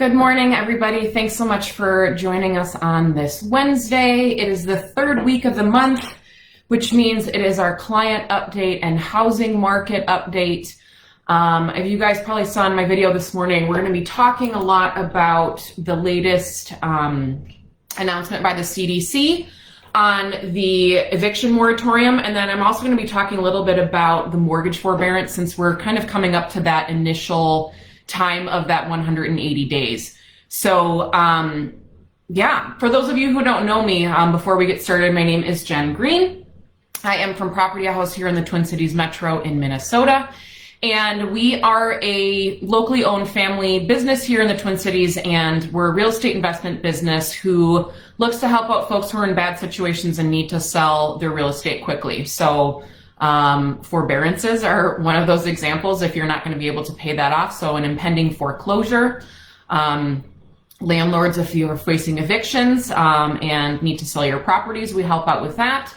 Good morning, everybody. Thanks so much for joining us on this Wednesday. It is the third week of the month, which means it is our client update and housing market update. If you guys probably saw in my video this morning, we're going to be talking a lot about the latest announcement by the CDC on the eviction moratorium. And then I'm also going to be talking a little bit about the mortgage forbearance, since we're kind of coming up to that initial time of that 180 days. So yeah, for those of you who don't know me, before we get started, my name is Jen Green. I am from Property House here in the Twin Cities Metro in Minnesota. And we are a locally owned family business here in the Twin Cities, and we're a real estate investment business who looks to help out folks who are in bad situations and need to sell their real estate quickly. So forbearances are one of those examples if you're not going to be able to pay that off. So an impending foreclosure, landlords, if you are facing evictions and need to sell your properties, we help out with that.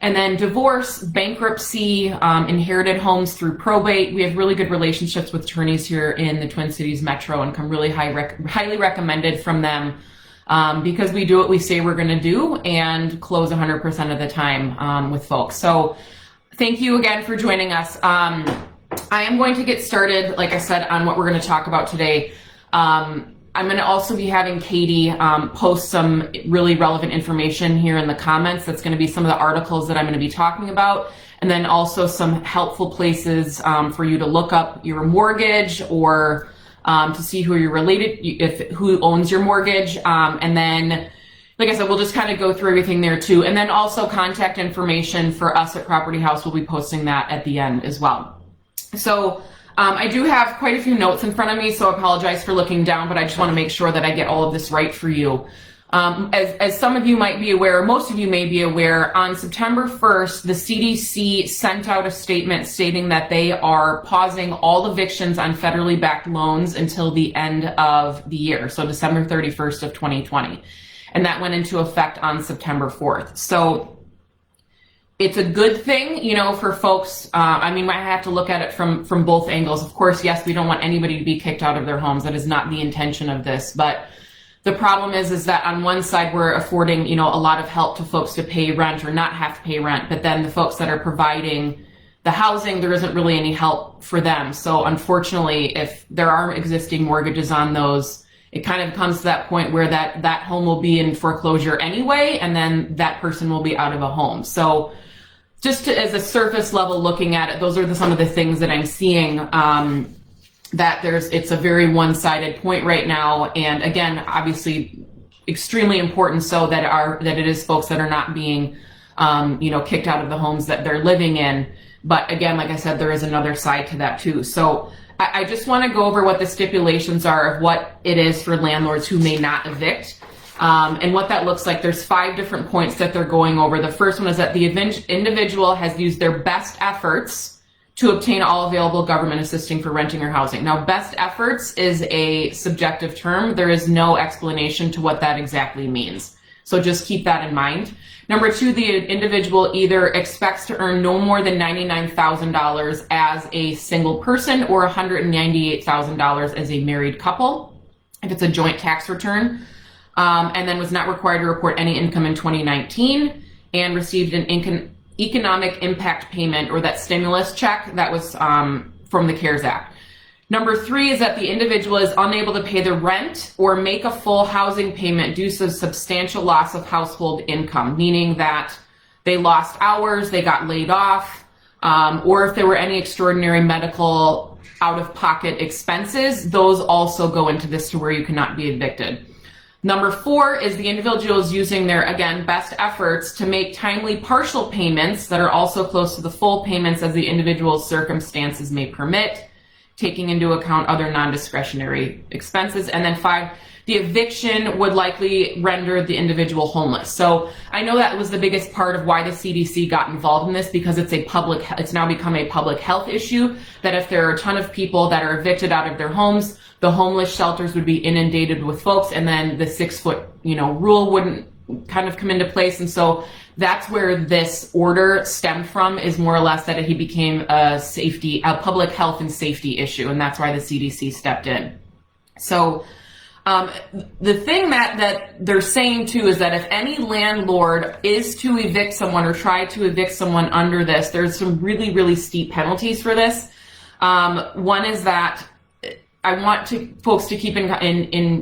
And then divorce, bankruptcy, inherited homes through probate. We have really good relationships with attorneys here in the Twin Cities Metro and come really highly recommended from them because we do what we say we're going to do and close 100% of the time with folks. So thank you again for joining us. I am going to get started, like I said, on what we're going to talk about today. I'm going to also be having Katie post some really relevant information here in the comments. That's going to be some of the articles that I'm going to be talking about, and then also some helpful places for you to look up your mortgage or to see who you're related, who owns your mortgage, and then, like I said, we'll just kind of go through everything there too. And then also contact information for us at Property House. We'll be posting that at the end as well. So I do have quite a few notes in front of me, so I apologize for looking down, but I just want to make sure that I get all of this right for you. As some of you might be aware, most of you may be aware, on September 1st, the CDC sent out a statement stating that they are pausing all evictions on federally backed loans until the end of the year, so December 31st of 2020. And that went into effect on September 4th. So it's a good thing, you know, for folks. I mean, I have to look at it from both angles. Of course, yes, we don't want anybody to be kicked out of their homes. That is not the intention of this. But the problem is that on one side, we're affording, you know, a lot of help to folks to pay rent or not have to pay rent. But then the folks that are providing the housing, there isn't really any help for them. So unfortunately, if there are existing mortgages on those, it kind of comes to that point where that home will be in foreclosure anyway, and then that person will be out of a home. So just as a surface level looking at it, those are some of the things that I'm seeing, that it's a very one-sided point right now. And again, obviously extremely important so that it is folks that are not being, you know, kicked out of the homes that they're living in. But again, like I said, there is another side to that too. So I just want to go over what the stipulations are of what it is for landlords who may not evict. And what that looks like. There's 5 different points that they're going over. The first one is that the individual has used their best efforts to obtain all available government assistance for renting or housing. Now, best efforts is a subjective term. There is no explanation to what that exactly means. So just keep that in mind. Number 2, the individual either expects to earn no more than $99,000 as a single person or $198,000 as a married couple, if it's a joint tax return. And then was not required to report any income in 2019 and received an economic impact payment, or that stimulus check that was from the CARES Act. Number 3 is that the individual is unable to pay the rent or make a full housing payment due to substantial loss of household income, meaning that they lost hours, they got laid off, or if there were any extraordinary medical out-of-pocket expenses, those also go into this to where you cannot be evicted. Number 4 is the individual is using their, again, best efforts to make timely partial payments that are also close to the full payments as the individual's circumstances may permit, taking into account other non-discretionary expenses. And then 5, the eviction would likely render the individual homeless. So I know that was the biggest part of why the CDC got involved in this, because it's now become a public health issue, that if there are a ton of people that are evicted out of their homes, the homeless shelters would be inundated with folks, and then the 6-foot, you know, rule wouldn't kind of come into place. And so that's where this order stemmed from, is more or less that he became a public health and safety issue, and that's why the CDC stepped in. So The thing that they're saying too is that if any landlord is to evict someone or try to evict someone under this, there's some really, really steep penalties for this. One is that I want folks to keep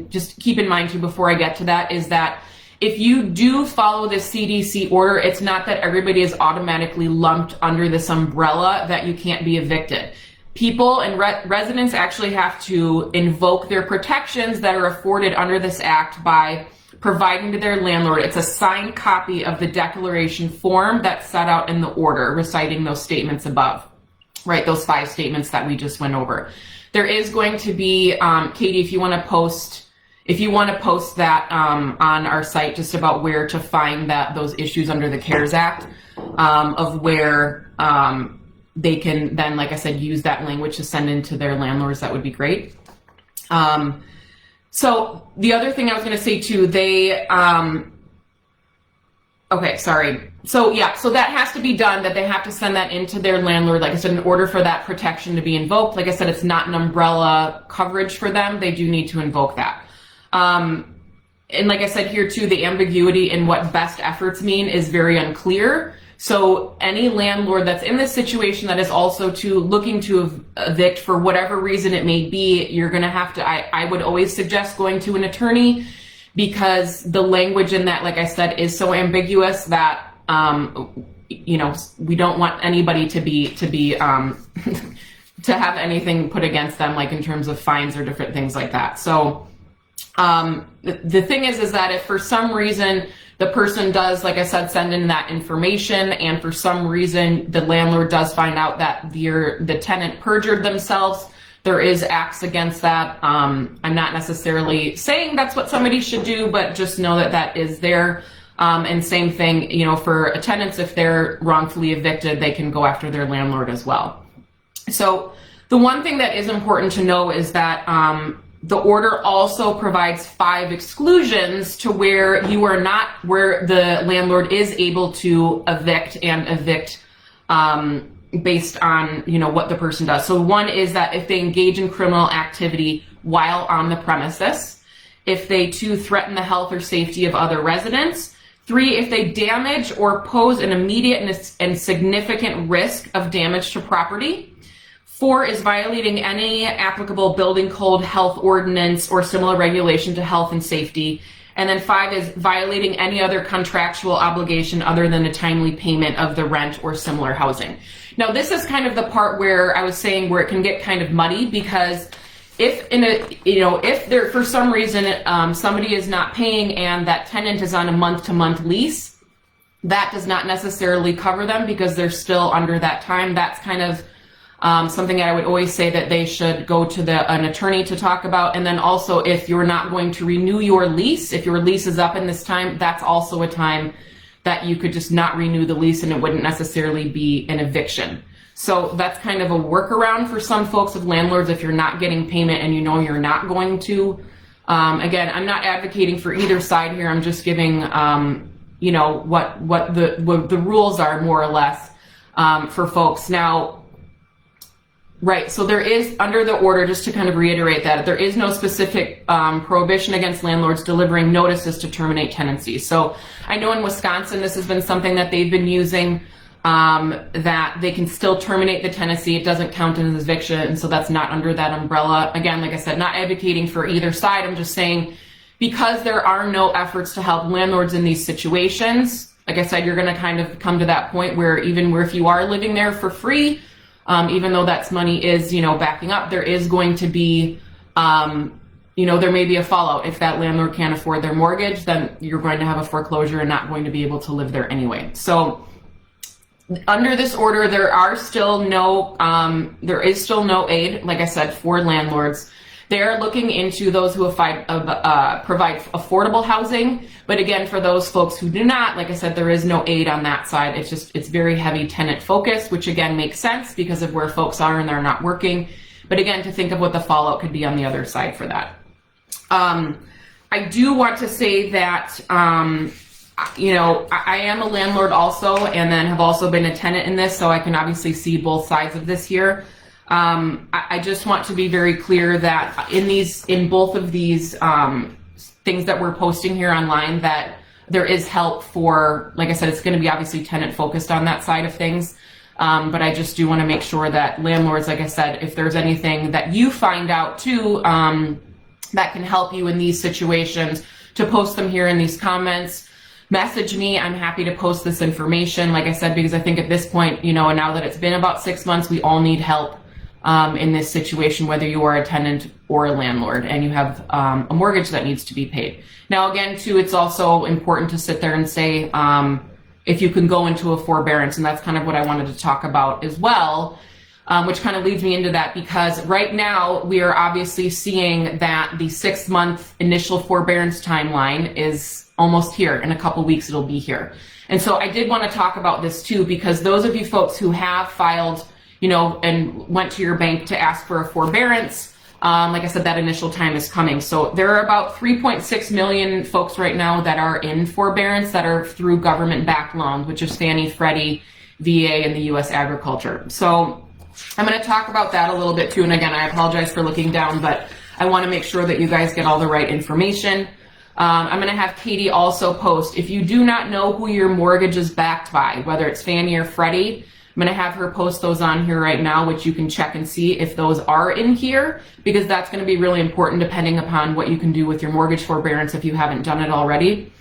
just keep in mind too before I get to that, is that if you do follow the CDC order, it's not that everybody is automatically lumped under this umbrella that you can't be evicted. People and residents actually have to invoke their protections that are afforded under this act by providing to their landlord. It's a signed copy of the declaration form that's set out in the order, reciting those statements above, right? Those 5 statements that we just went over. There is going to be, Katie, if you want to post that on our site, just about where to find those issues under the CARES Act, of where they can then, like I said, use that language to send into their landlords. That would be great. So the other thing I was going to say too, okay, sorry. So yeah, so that has to be done, that they have to send that into their landlord, like I said, in order for that protection to be invoked. Like I said, it's not an umbrella coverage for them. They do need to invoke that. And like I said here too, the ambiguity in what best efforts mean is very unclear. So any landlord that's in this situation that is also looking to evict for whatever reason it may be, you're going to have to, I would always suggest going to an attorney, because the language in that, like I said, is so ambiguous that, you know, we don't want anybody to have anything put against them, like in terms of fines or different things like that. So, the thing is that if for some reason the person does, like I said, send in that information, and for some reason the landlord does find out that the tenant perjured themselves, there is acts against that. I'm not necessarily saying that's what somebody should do, but just know that that is there. And same thing, you know, for tenants, if they're wrongfully evicted, they can go after their landlord as well. So the one thing that is important to know is that the order also provides 5 exclusions to where where the landlord is able to evict based on, you know, what the person does. So one is that if they engage in criminal activity while on the premises, if they 2 threaten the health or safety of other residents, 3, if they damage or pose an immediate and significant risk of damage to property. 4 is violating any applicable building code, health ordinance, or similar regulation to health and safety. And then 5 is violating any other contractual obligation other than a timely payment of the rent or similar housing. Now, this is kind of the part where I was saying where it can get kind of muddy, because if there for some reason somebody is not paying and that tenant is on a month-to-month lease, that does not necessarily cover them because they're still under that time. That's kind of something I would always say that they should go to an attorney to talk about. And then also, if you're not going to renew your lease, if your lease is up in this time, that's also a time that you could just not renew the lease, and it wouldn't necessarily be an eviction. So that's kind of a workaround for some folks of landlords if you're not getting payment and you know you're not going to. Again, I'm not advocating for either side here. I'm just giving you know, what the rules are more or less for folks. Now, right, so there is, under the order, just to kind of reiterate that, there is no specific prohibition against landlords delivering notices to terminate tenancy. So I know in Wisconsin this has been something that they've been using, that they can still terminate the tenancy. It doesn't count as eviction, and so that's not under that umbrella. Again, like I said, not advocating for either side. I'm just saying, because there are no efforts to help landlords in these situations, like I said, you're going to kind of come to that point where if you are living there for free, even though that's money is, you know, backing up, there is going to be, you know, there may be a fallout. If that landlord can't afford their mortgage, then you're going to have a foreclosure and not going to be able to live there anyway. So under this order, there is still no aid, like I said, for landlords. They are looking into those who provide affordable housing. But again, for those folks who do not, like I said, there is no aid on that side. It's very heavy tenant focused, which again makes sense because of where folks are and they're not working. But again, to think of what the fallout could be on the other side for that. I do want to say that, you know, I am a landlord also, and then have also been a tenant in this, so I can obviously see both sides of this here. I just want to be very clear that in both of these things that we're posting here online, that there is help for, like I said, it's going to be obviously tenant focused on that side of things. But I just do want to make sure that landlords, like I said, if there's anything that you find out too, that can help you in these situations, to post them here in these comments. Message me. I'm happy to post this information, like I said, because I think at this point, now that it's been about 6 months, we all need help in this situation, whether you are a tenant or a landlord and you have a mortgage that needs to be paid. Now, again, too, it's also important to sit there and say, if you can go into a forbearance, and that's kind of what I wanted to talk about as well, which kind of leads me into that, because right now we are obviously seeing that the 6-month initial forbearance timeline is almost here. In a couple weeks, it'll be here. And so I did want to talk about this too, because those of you folks who have filed, and went to your bank to ask for a forbearance, like I said, that initial time is coming. So there are about 3.6 million folks right now that are in forbearance that are through government-backed loans, which is Fannie, Freddie, VA, and the U.S. Agriculture. So I'm going to talk about that a little bit too. And again, I apologize for looking down, but I want to make sure that you guys get all the right information. I'm going to have Katie also post, if you do not know who your mortgage is backed by, whether it's Fannie or Freddie, I'm going to have her post those on here right now, which you can check and see if those are in here, because that's going to be really important depending upon what you can do with your mortgage forbearance if you haven't done it already.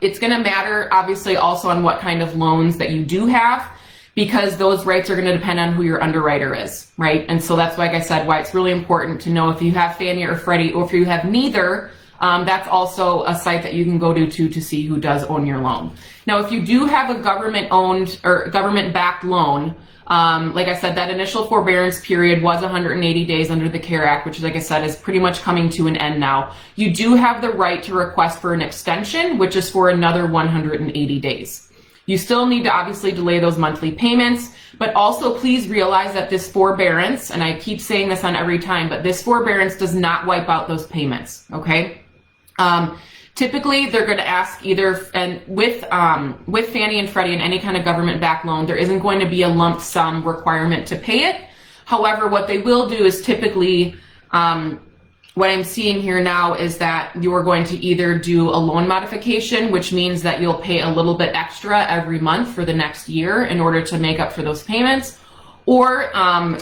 It's going to matter, obviously, also on what kind of loans that you do have, because those rates are going to depend on who your underwriter is, right? And so that's, like I said, why it's really important to know if you have Fannie or Freddie, or if you have neither. That's also a site that you can go to see who does own your loan. Now, if you do have a government-owned or government-backed loan, like I said, that initial forbearance period was 180 days under the CARE Act, which, like I said, is pretty much coming to an end now. You do have the right to request for an extension, which is for another 180 days. You still need to obviously delay those monthly payments, but also please realize that this forbearance, and I keep saying this on every time, but this forbearance does not wipe out those payments, okay? Typically, they're going to ask either, and with Fannie and Freddie and any kind of government-backed loan, there isn't going to be a lump sum requirement to pay it. However, what they will do is typically, what I'm seeing here now is that you're going to either do a loan modification, which means that you'll pay a little bit extra every month for the next year in order to make up for those payments, or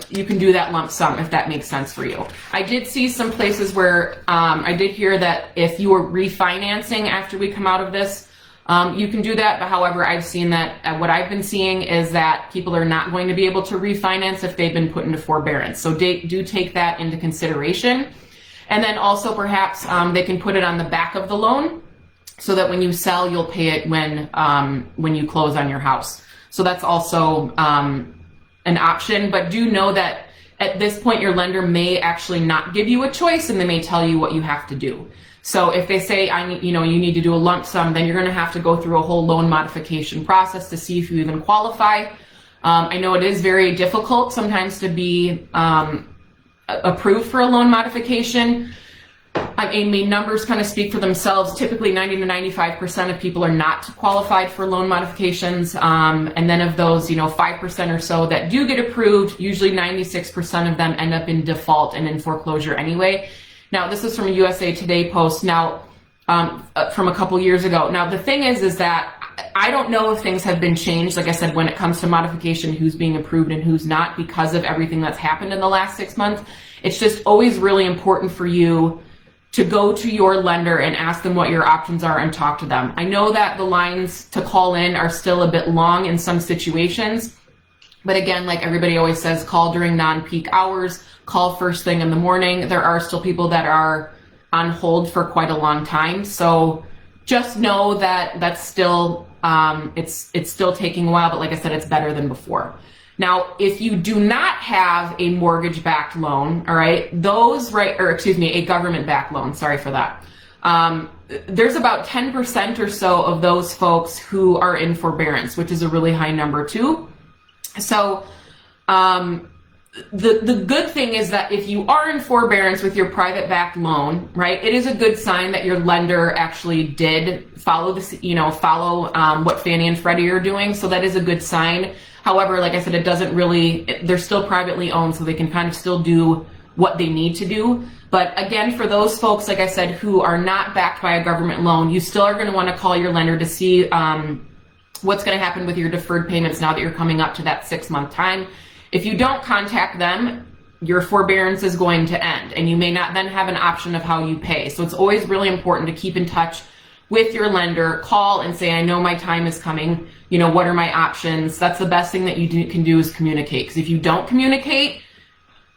you can do that lump sum if that makes sense for you. I did see some places where I did hear that if you are refinancing after we come out of this, you can do that. But however, I've seen that what I've been seeing is that people are not going to be able to refinance if they've been put into forbearance. So do take that into consideration. And then also perhaps they can put it on the back of the loan so that when you sell, you'll pay it when you close on your house. So that's also an option, but do know that at this point your lender may actually not give you a choice, and they may tell you what you have to do. So if they say you need to do a lump sum, then you're going to have to go through a whole loan modification process to see if you even qualify. I know it is very difficult sometimes to be approved for a loan modification. I mean, numbers kind of speak for themselves. Typically 90 to 95% of people are not qualified for loan modifications. And then of those, 5% or so that do get approved, usually 96% of them end up in default and in foreclosure anyway. Now, this is from a USA Today post now, from a couple years ago. Now, the thing is that I don't know if things have been changed, like I said, when it comes to modification, who's being approved and who's not, because of everything that's happened in the last 6 months. It's just always really important for you to go to your lender and ask them what your options are and talk to them. I know that the lines to call in are still a bit long in some situations, but again, like everybody always says, call during non-peak hours, call first thing in the morning. There are still people that are on hold for quite a long time. So just know that that's still, it's still taking a while, but like I said, it's better than before. Now, if you do not have a mortgage-backed loan, all right, a government-backed loan, sorry for that. There's about 10% or so of those folks who are in forbearance, which is a really high number too. So the good thing is that if you are in forbearance with your private backed loan, right, it is a good sign that your lender actually did follow this, follow what Fannie and Freddie are doing. So that is a good sign. However, like I said, it doesn't really, they're still privately owned, so they can kind of still do what they need to do. But again, for those folks, like I said, who are not backed by a government loan, you still are going to want to call your lender to see what's going to happen with your deferred payments now that you're coming up to that 6-month time. If you don't contact them, your forbearance is going to end, and you may not then have an option of how you pay. So it's always really important to keep in touch with your lender. Call and say, I know my time is coming. What are my options? That's the best thing that you can do is communicate. Because if you don't communicate,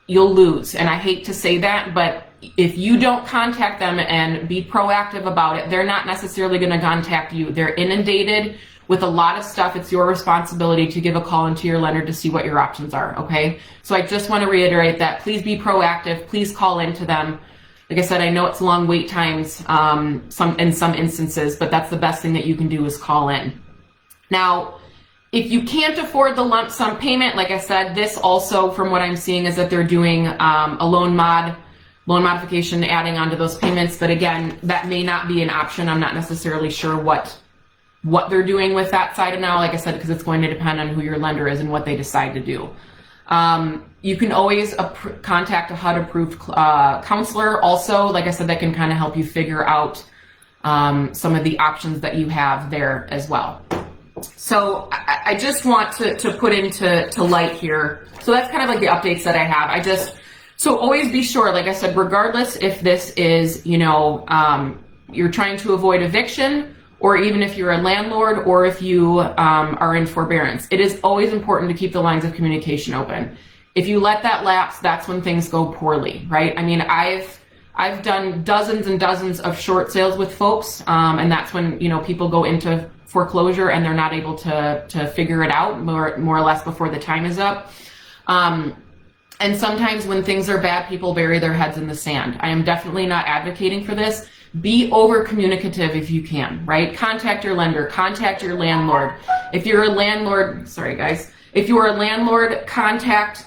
you'll lose. And I hate to say that, but if you don't contact them and be proactive about it, they're not necessarily going to contact you. They're inundated with a lot of stuff. It's your responsibility to give a call into your lender to see what your options are, okay? So I just want to reiterate that. Please be proactive. Please call into them. Like I said, I know it's long wait times in some instances, but that's the best thing that you can do is call in. Now, if you can't afford the lump sum payment, like I said, this also, from what I'm seeing, is that they're doing a loan modification, adding onto those payments. But again, that may not be an option. I'm not necessarily sure what they're doing with that side of now, like I said, because it's going to depend on who your lender is and what they decide to do. You can always contact a HUD-approved counselor. Also, like I said, that can kind of help you figure out some of the options that you have there as well. So I just want to put into light here. So that's kind of like the updates that I have. So always be sure, like I said, regardless if this is, you're trying to avoid eviction, or even if you're a landlord, or if you are in forbearance, it is always important to keep the lines of communication open. If you let that lapse, that's when things go poorly, right? I mean, I've done dozens and dozens of short sales with folks, and that's when people go into foreclosure and they're not able to figure it out more or less before the time is up. And sometimes when things are bad, people bury their heads in the sand. I am definitely not advocating for this. Be over communicative if you can, right? Contact your lender, contact your landlord. If you're a landlord, sorry guys, if you are a landlord, contact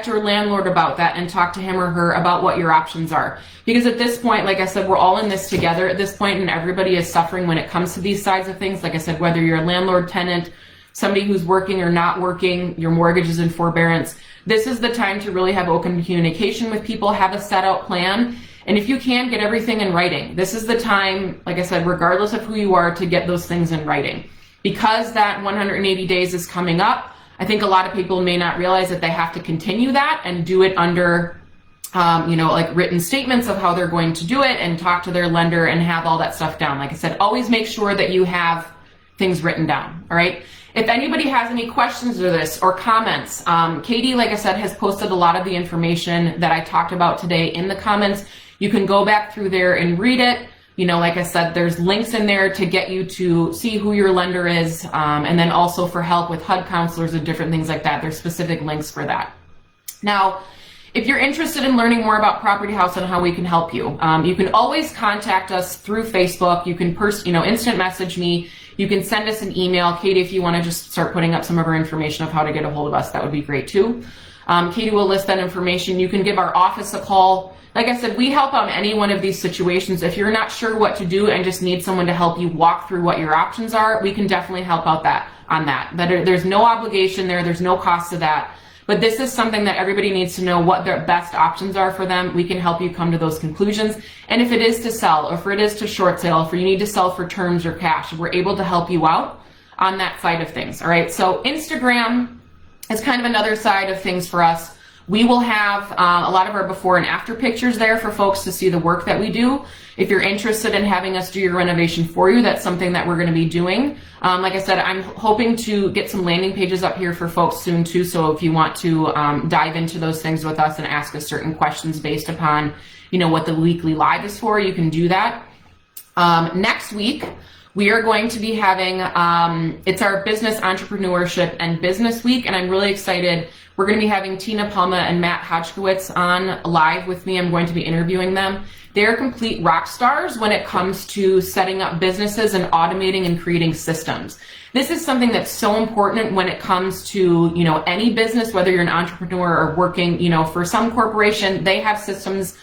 your landlord about that and talk to him or her about what your options are. Because at this point, like I said, we're all in this together at this point, and everybody is suffering when it comes to these sides of things. Like I said, whether you're a landlord, tenant, somebody who's working or not working, your mortgage is in forbearance, this is the time to really have open communication with people, have a set out plan. And if you can, get everything in writing. This is the time, like I said, regardless of who you are, to get those things in writing. Because that 180 days is coming up, I think a lot of people may not realize that they have to continue that and do it under, like written statements of how they're going to do it, and talk to their lender and have all that stuff down. Like I said, always make sure that you have things written down, all right? If anybody has any questions to this or comments, Katie, like I said, has posted a lot of the information that I talked about today in the comments. You can go back through there and read it. Like I said, there's links in there to get you to see who your lender is, and then also for help with HUD counselors and different things like that. There's specific links for that. Now, if you're interested in learning more about Property House and how we can help you, you can always contact us through Facebook. You can instant message me. You can send us an email. Katie, if you want to just start putting up some of our information of how to get a hold of us, that would be great too. Katie will list that information. You can give our office a call. Like I said, we help on any one of these situations. If you're not sure what to do and just need someone to help you walk through what your options are, we can definitely help out on that. There's no obligation there. There's no cost to that. But this is something that everybody needs to know what their best options are for them. We can help you come to those conclusions. And if it is to sell, or if it is to short sale, if you need to sell for terms or cash, we're able to help you out on that side of things. All right. So Instagram is kind of another side of things for us. We will have a lot of our before and after pictures there for folks to see the work that we do. If you're interested in having us do your renovation for you, that's something that we're going to be doing. Like I said, I'm hoping to get some landing pages up here for folks soon too. So if you want to dive into those things with us and ask us certain questions based upon, what the weekly live is for, you can do that. Next week, we are going to be having, it's our Business Entrepreneurship and Business Week, and I'm really excited. We're going to be having Tina Palma and Matt Hodgkowitz on live with me. I'm going to be interviewing them. They're complete rock stars when it comes to setting up businesses and automating and creating systems. This is something that's so important when it comes to, any business, whether you're an entrepreneur or working, for some corporation. They have systems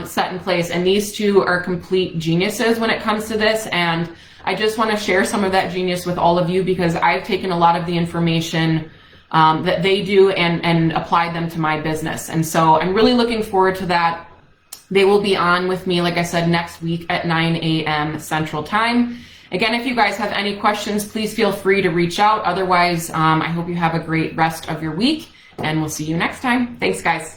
set in place, and these two are complete geniuses when it comes to this. And I just want to share some of that genius with all of you, because I've taken a lot of the information that they do and applied them to my business. And so I'm really looking forward to that. They will be on with me, like I said, next week at 9 a.m. Central Time. Again, if you guys have any questions, please feel free to reach out. Otherwise, I hope you have a great rest of your week, and we'll see you next time. Thanks, guys.